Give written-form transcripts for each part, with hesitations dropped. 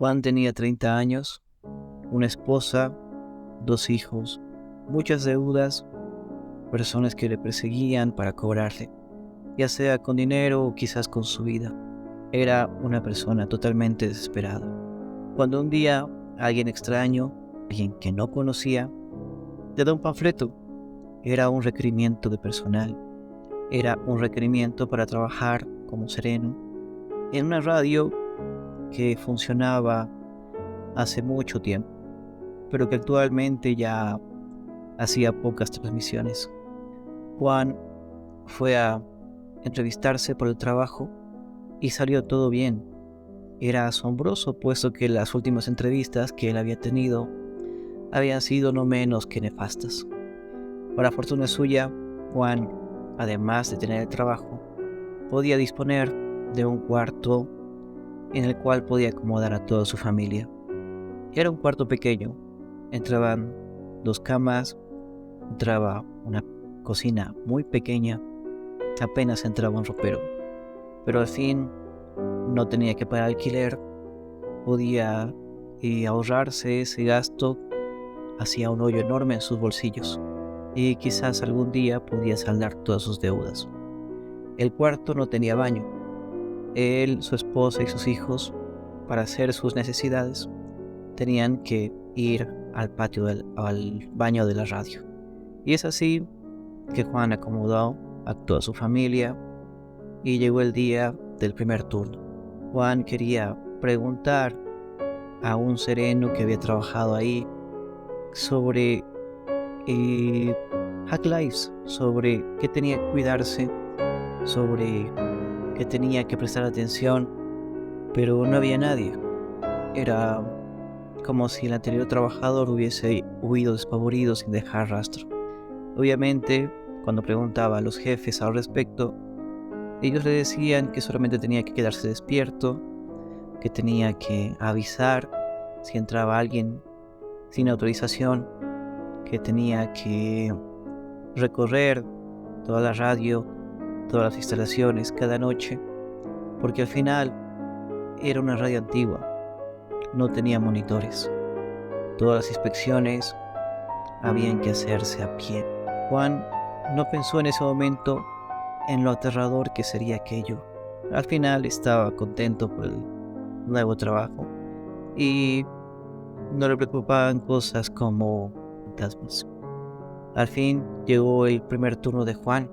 Juan tenía 30 años, una esposa, 2 hijos, muchas deudas, personas que le perseguían para cobrarle, ya sea con dinero o quizás con su vida. Era una persona totalmente desesperada. Cuando un día alguien extraño, alguien que no conocía, le da un panfleto. Era un requerimiento de personal. Era un requerimiento para trabajar como sereno en una radio que funcionaba hace mucho tiempo, pero que actualmente ya hacía pocas transmisiones. Juan fue a entrevistarse por el trabajo y salió todo bien. Era asombroso, puesto que las últimas entrevistas que él había tenido habían sido no menos que nefastas. Para fortuna suya, Juan, además de tener el trabajo, podía disponer de un cuarto en el cual podía acomodar a toda su familia. Era un cuarto pequeño. Entraban 2 camas, entraba una cocina muy pequeña, apenas entraba un ropero. Pero al fin no tenía que pagar alquiler, podía ahorrarse ese gasto, hacía un hoyo enorme en sus bolsillos y quizás algún día podía saldar todas sus deudas. El cuarto no tenía baño. Él, su esposa y sus hijos, para hacer sus necesidades, tenían que ir al al baño de la radio. Y es así que Juan acomodó a toda su familia y llegó el día del primer turno. Juan quería preguntar a un sereno que había trabajado ahí sobre Hack Lives, sobre qué tenía que cuidarse, sobre qué tenía que prestar atención, pero no había nadie. Era como si el anterior trabajador hubiese huido despavorido sin dejar rastro. Obviamente, cuando preguntaba a los jefes al respecto, ellos le decían que solamente tenía que quedarse despierto, que tenía que avisar si entraba alguien sin autorización, que tenía que recorrer toda la radio, todas las instalaciones cada noche, porque al final era una radio antigua, no tenía monitores. Todas las inspecciones habían que hacerse a pie. Juan no pensó en ese momento en lo aterrador que sería aquello. Al final estaba contento por el nuevo trabajo y no le preocupaban cosas como fantasmas. Al fin llegó el primer turno de Juan.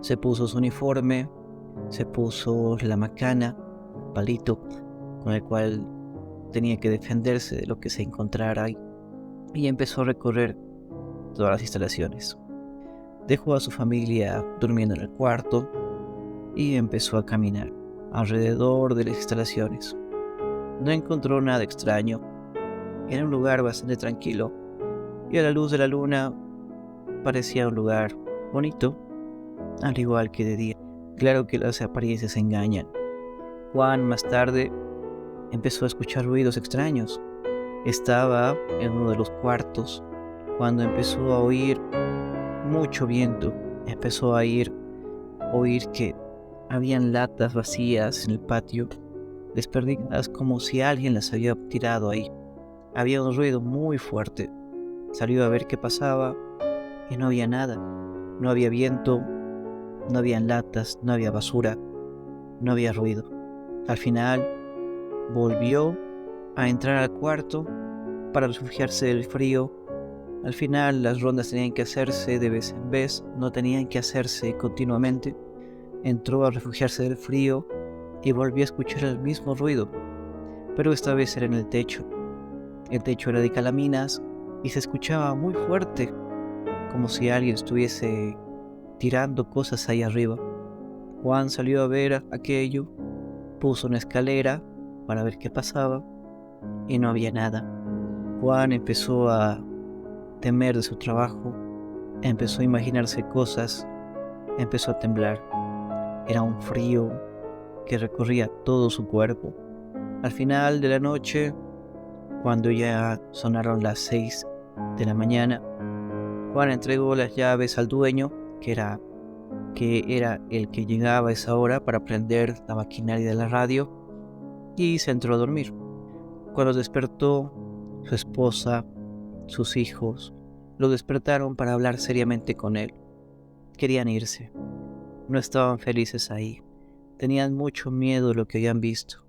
Se puso su uniforme, se puso la macana, el palito con el cual tenía que defenderse de lo que se encontrara ahí, y empezó a recorrer todas las instalaciones. Dejó a su familia durmiendo en el cuarto y empezó a caminar alrededor de las instalaciones. No encontró nada extraño. Era un lugar bastante tranquilo y a la luz de la luna parecía un lugar bonito, al igual que de día. Claro que las apariencias engañan. Juan más tarde empezó a escuchar ruidos extraños. Estaba en uno de los cuartos cuando empezó a oír mucho viento. Empezó a oír que habían latas vacías en el patio, desperdigadas como si alguien las había tirado ahí. Había un ruido muy fuerte. Salió a ver qué pasaba y no había nada. No había viento, no habían latas, no había basura, no había ruido. Al final volvió a entrar al cuarto para refugiarse del frío. Al final las rondas tenían que hacerse de vez en vez, no tenían que hacerse continuamente. Entró a refugiarse del frío y volvió a escuchar el mismo ruido, pero esta vez era en el techo. El techo era de calaminas y se escuchaba muy fuerte, como si alguien estuviese tirando cosas ahí arriba. Juan salió a ver aquello, puso una escalera para ver qué pasaba y no había nada. Juan empezó a temer de su trabajo, empezó a imaginarse cosas, empezó a temblar. Era un frío que recorría todo su cuerpo. Al final de la noche, cuando ya sonaron las 6 de la mañana, Juan entregó las llaves al dueño, que era el que llegaba a esa hora para prender la maquinaria de la radio, y se entró a dormir. Cuando despertó, su esposa, sus hijos, lo despertaron para hablar seriamente con él. Querían irse. No estaban felices ahí. Tenían mucho miedo de lo que habían visto.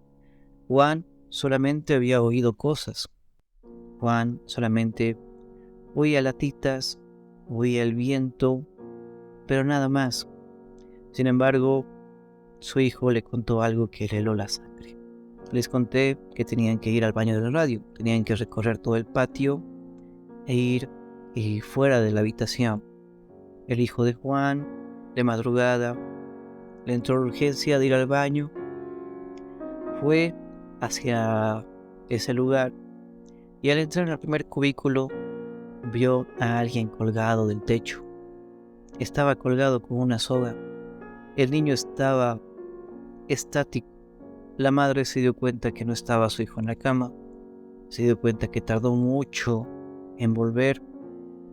Juan solamente había oído cosas. Juan solamente oía latitas, oía el viento, pero nada más. Sin embargo, su hijo le contó algo que le heló la sangre. Les conté que tenían que ir al baño de la radio, tenían que recorrer todo el patio e ir fuera de la habitación. El hijo de Juan, de madrugada, le entró la urgencia de ir al baño. Fue hacia ese lugar y al entrar en el primer cubículo vio a alguien colgado del techo. Estaba colgado con una soga. El niño estaba estático. La madre se dio cuenta que no estaba su hijo en la cama. Se dio cuenta que tardó mucho en volver,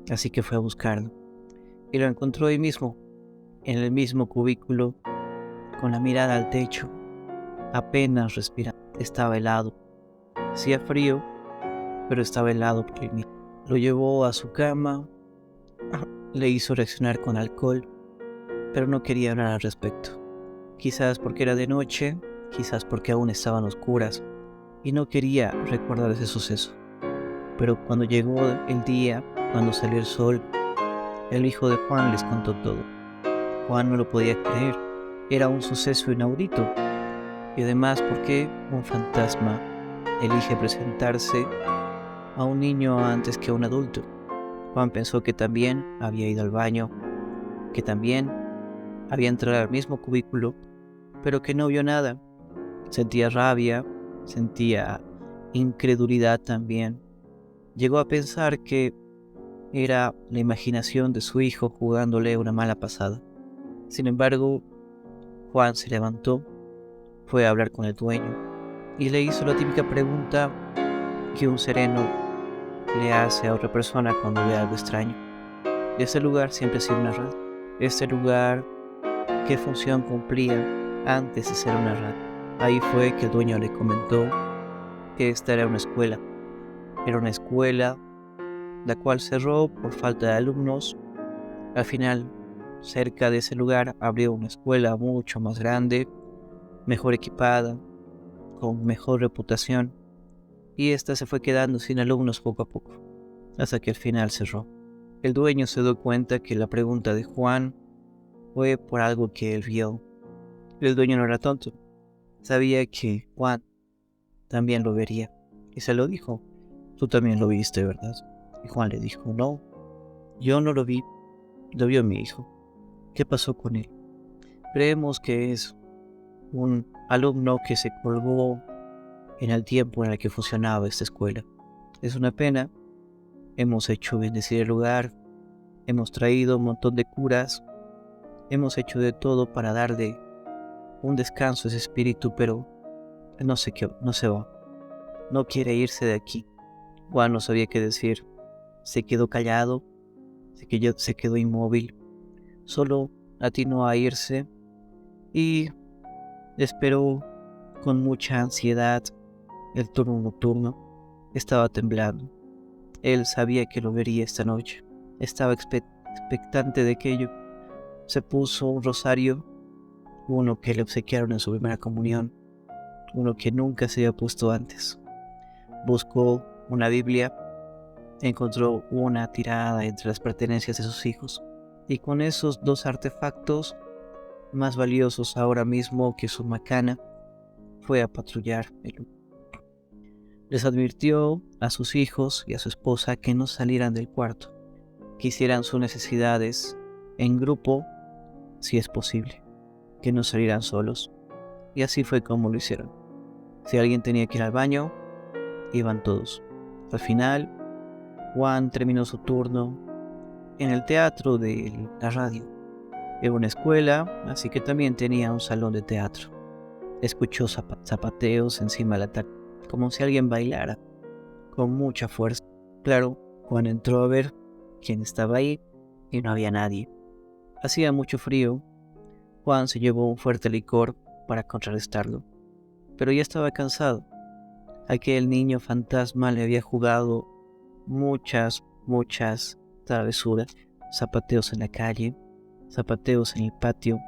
así que fue a buscarlo. Y lo encontró ahí mismo, en el mismo cubículo, con la mirada al techo, apenas respirando. Estaba helado. Hacía frío, pero estaba helado por el niño. Lo llevó a su cama, le hizo reaccionar con alcohol, pero no quería hablar al respecto. Quizás porque era de noche, quizás porque aún estaban oscuras, y no quería recordar ese suceso. Pero cuando llegó el día, cuando salió el sol, el hijo de Juan les contó todo. Juan no lo podía creer, era un suceso inaudito. Y además, ¿por qué un fantasma elige presentarse a un niño antes que a un adulto? Juan pensó que también había ido al baño, que también había entrado al mismo cubículo, pero que no vio nada. Sentía rabia, sentía incredulidad también. Llegó a pensar que era la imaginación de su hijo jugándole una mala pasada. Sin embargo, Juan se levantó, fue a hablar con el dueño y le hizo la típica pregunta que un sereno le hace a otra persona cuando ve algo extraño. Este lugar siempre ha sido una radio. Este lugar, ¿qué función cumplía antes de ser una radio? Ahí fue que el dueño le comentó que esta era una escuela. Era una escuela la cual cerró por falta de alumnos. Al final, cerca de ese lugar abrió una escuela mucho más grande, mejor equipada, con mejor reputación, y esta se fue quedando sin alumnos poco a poco, hasta que al final cerró. El dueño se dio cuenta que la pregunta de Juan fue por algo que él vio. El dueño no era tonto, sabía que Juan también lo vería, y se lo dijo: tú también lo viste, ¿verdad? Y Juan le dijo: no, yo no lo vi, lo vio mi hijo. ¿Qué pasó con él? Creemos que es un alumno que se colgó en el tiempo en el que funcionaba esta escuela. Es una pena. Hemos hecho bendecir el lugar, hemos traído un montón de curas, hemos hecho de todo para darle un descanso a ese espíritu, pero no se va, no quiere irse de aquí. Juan no sabía qué decir, se quedó callado, se quedó inmóvil, solo atinó a irse y esperó con mucha ansiedad el turno nocturno. Estaba temblando. Él sabía que lo vería esta noche. Estaba expectante de aquello. Se puso un rosario, uno que le obsequiaron en su primera comunión, uno que nunca se había puesto antes. Buscó una Biblia, encontró una tirada entre las pertenencias de sus hijos, y con esos dos artefactos, más valiosos ahora mismo que su macana, fue a patrullar el lugar. Les advirtió a sus hijos y a su esposa que no salieran del cuarto, que hicieran sus necesidades en grupo, si es posible, que no salieran solos. Y así fue como lo hicieron. Si alguien tenía que ir al baño, iban todos. Al final, Juan terminó su turno en el teatro de la radio. Era una escuela, así que también tenía un salón de teatro. Escuchó zapateos encima de la tarima, como si alguien bailara, con mucha fuerza. Claro, Juan entró a ver quién estaba ahí y no había nadie. Hacía mucho frío. Juan se llevó un fuerte licor para contrarrestarlo, pero ya estaba cansado. Aquel niño fantasma le había jugado muchas travesuras, zapateos en la calle, zapateos en el patio,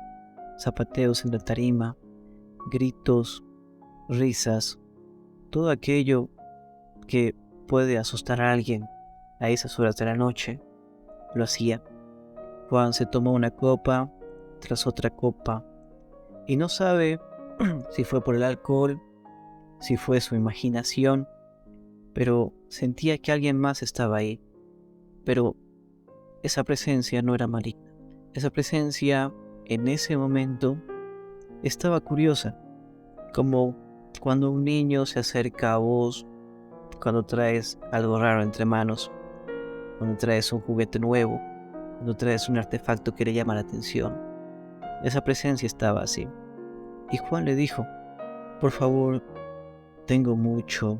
zapateos en la tarima, gritos, risas, todo aquello que puede asustar a alguien a esas horas de la noche, lo hacía. Juan se tomó una copa tras otra copa y no sabe si fue por el alcohol, si fue su imaginación, pero sentía que alguien más estaba ahí. Pero esa presencia no era maligna. Esa presencia en ese momento estaba curiosa, como cuando un niño se acerca a vos, cuando traes algo raro entre manos, cuando traes un juguete nuevo, cuando traes un artefacto que le llama la atención. Esa presencia estaba así. Y Juan le dijo: por favor, tengo mucho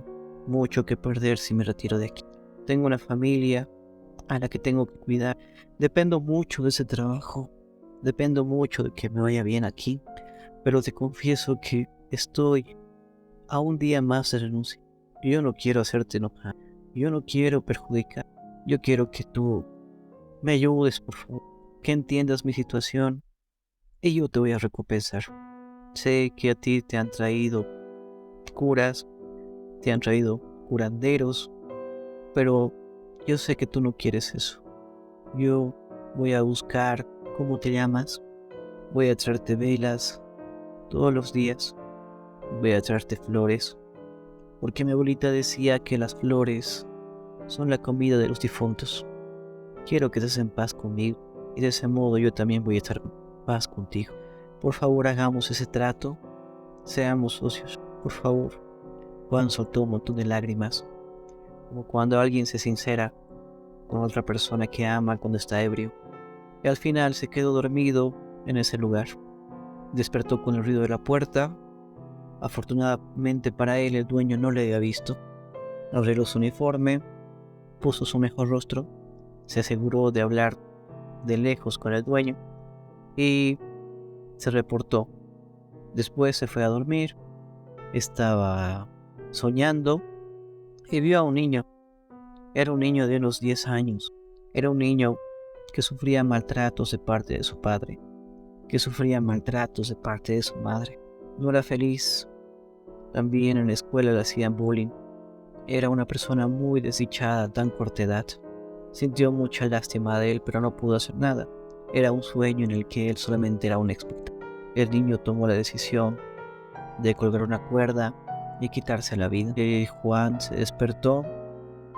que perder si me retiro de aquí. Tengo una familia a la que tengo que cuidar. Dependo mucho de ese trabajo. Dependo mucho de que me vaya bien aquí. Pero te confieso que estoy a un día más de renuncia. Yo no quiero hacerte enojar. Yo no quiero perjudicar. Yo quiero que tú me ayudes, por favor. Que entiendas mi situación y yo te voy a recompensar. Sé que a ti te han traído curas, te han traído curanderos, pero yo sé que tú no quieres eso. Yo voy a buscar cómo te llamas, voy a traerte velas todos los días, voy a traerte flores, porque mi abuelita decía que las flores son la comida de los difuntos. Quiero que estés en paz conmigo y de ese modo yo también voy a estar en paz contigo. Por favor, hagamos ese trato, seamos socios, por favor. Juan soltó un montón de lágrimas, como cuando alguien se sincera con otra persona que ama cuando está ebrio. Y al final se quedó dormido en ese lugar. Despertó con el ruido de la puerta. Afortunadamente para él, el dueño no le había visto. Arregló su uniforme, puso su mejor rostro, se aseguró de hablar de lejos con el dueño y se reportó. Después se fue a dormir, estaba soñando y vio a un niño. Era un niño de unos 10 años. Era un niño que sufría maltratos de parte de su padre, que sufría maltratos de parte de su madre. No era feliz. También en la escuela le hacían bullying. Era una persona muy desdichada a tan corta edad. Sintió mucha lástima de él, pero no pudo hacer nada. Era un sueño en el que él solamente era un espectador. El niño tomó la decisión de colgar una cuerda y quitarse la vida. Y Juan se despertó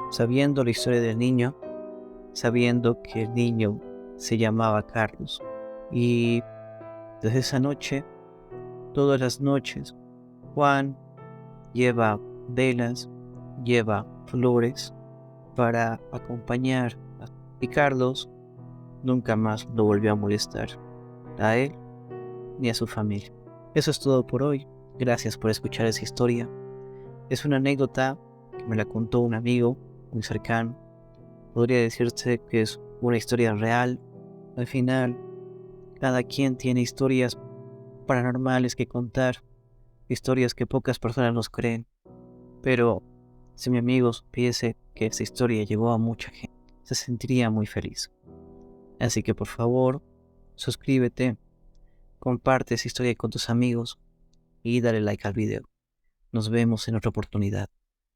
sabiendo la historia del niño, sabiendo que el niño se llamaba Carlos. Y desde esa noche, todas las noches, Juan lleva velas, lleva flores para acompañar y Carlos nunca más lo volvió a molestar, a él ni a su familia. Eso es todo por hoy. Gracias por escuchar esa historia. Es una anécdota que me la contó un amigo muy cercano. Podría decirse que es una historia real. Al final, cada quien tiene historias paranormales que contar, historias que pocas personas nos creen. Pero si mi amigo supiese que esta historia llegó a mucha gente, se sentiría muy feliz. Así que por favor, suscríbete, comparte esa historia con tus amigos y dale like al video. Nos vemos en otra oportunidad.